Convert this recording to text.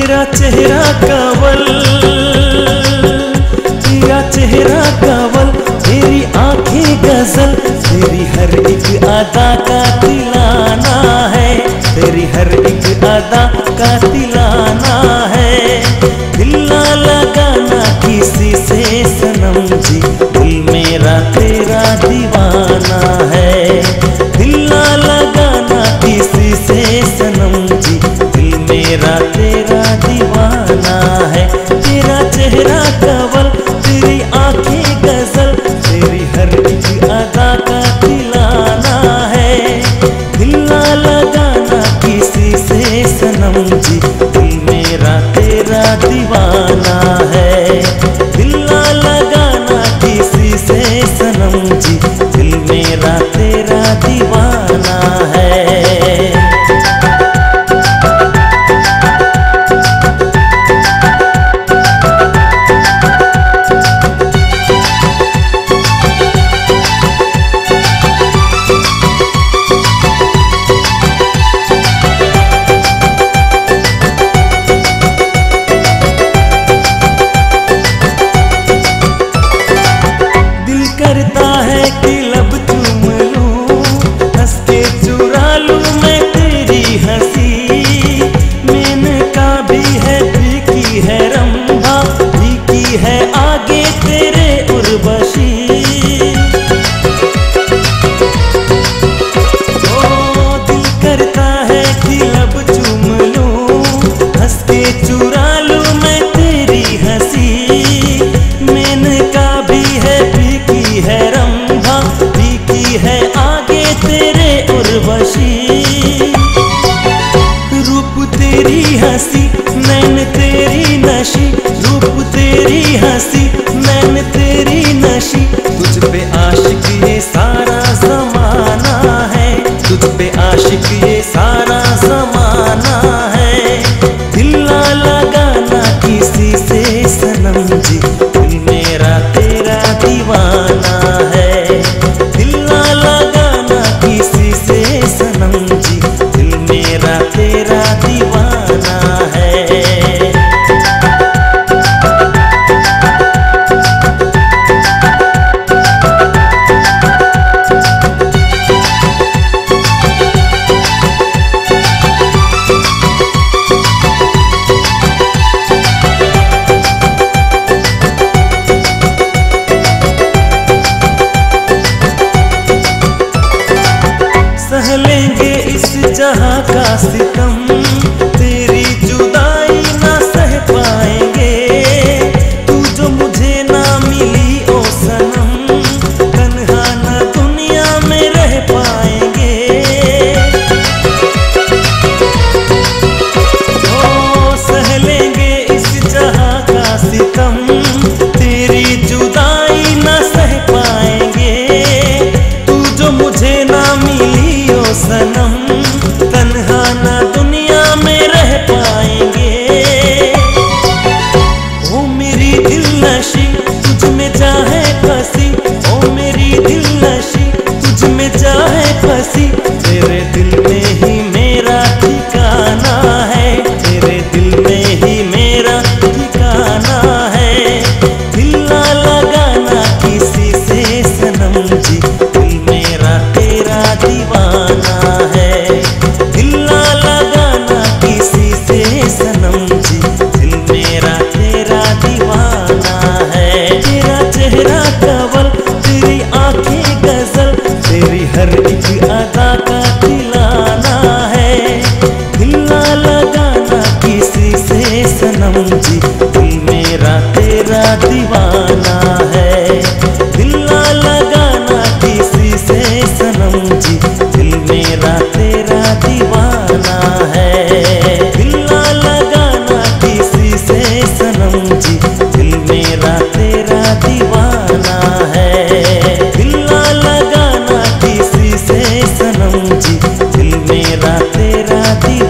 तेरा चेहरा कावल, तेरा चेहरा कावल, तेरी आंखें गजल, तेरी हर एक अदा का दिलाना है, तेरी हर एक अदा का दिलाना है। दिल ना लगाना किसी से सनम जी, दिल मेरा तेरा दीवाना है। दिल ना लगाना किसी से सनम जी, दिल मेरा तेरा दीवाना है। तेरा चेहरा कावल, तेरी आंखें गजल, तेरी हर एक अदा का दिलाना है। दिल ना लगाना किसी से सनम जी, दिल मेरा तेरा दीवाना है। दिल ना लगाना किसी से सनम जी, दिल मेरा तेरा दीवाना है। करता है कि लब चूम लूं, हंस के चुरा लूं मैं तेरी हंसी। मेनका भी है फीकी है रंभा, फीकी है आगे तेरे उर्वशी। ओ दिल करता है कि लब चूम लूं, हंस के चुरा लूं मैं तेरी हंसी। मेनका भी है है रंभा, फीकी है आगे तेरे उर्वशी। रूप तेरी हंसी, नैन तेरी नशी, रूप तेरी हंसी, नैन तेरी नशी। तुझ पे आशिक ये सारा जमाना है, तुझ पे आशिक ये सारा जमाना है। दिल ना लगाना किसी से सनम जी, दिल मेरा तेरा दीवाना है। दिल ना लगाना किसी से सनम जी, दिल मेरा तेरा दीवाना है। सह लेंगे इस जहां का सितम, तेरी जुदाई ना सह पाएंगे। तू जो मुझे ना मिली ओ सनम, तन्हा ना दुनिया में रह पाएंगे। ओ सह लेंगे इस जहां का सितम, तेरी जुदाई ना सह पाएंगे। तू जो मुझे ना मिली ओ सनम, तन्हा ना दुनिया में रह पाएंगे। ओ मेरी दिल नशी, तुझ में चाहे फंसी, ओ मेरी दिल नशी, तुझ में चाहे फंसी। तेरे दिल में ही मेरा ठिकाना है, तेरे दिल में ही मेरा ठिकाना है। दिल ना लगाना किसी से सनम जी, दिल मेरा तेरा दीवाना है। दिल ना लगाना किसी से सनम जी, दिल मेरा तेरा दीवाना है। तेरा चेहरा कावल, तेरी आंखें गजल, तेरी हर एक अदा का दिलाना है। दिल ना लगाना किसी से सनम जी, दिल मेरा तेरा दीवाना है। दिल ना लगाना किसी से सनम जी, दिल मेरा तेरा दीवाना है। दिल ना लगाना किसी से सनम जी, दिल मेरा तेरा दीवाना है। दिल ना लगाना किसी से सनम जी, दिल मेरा तेरा दीवाना।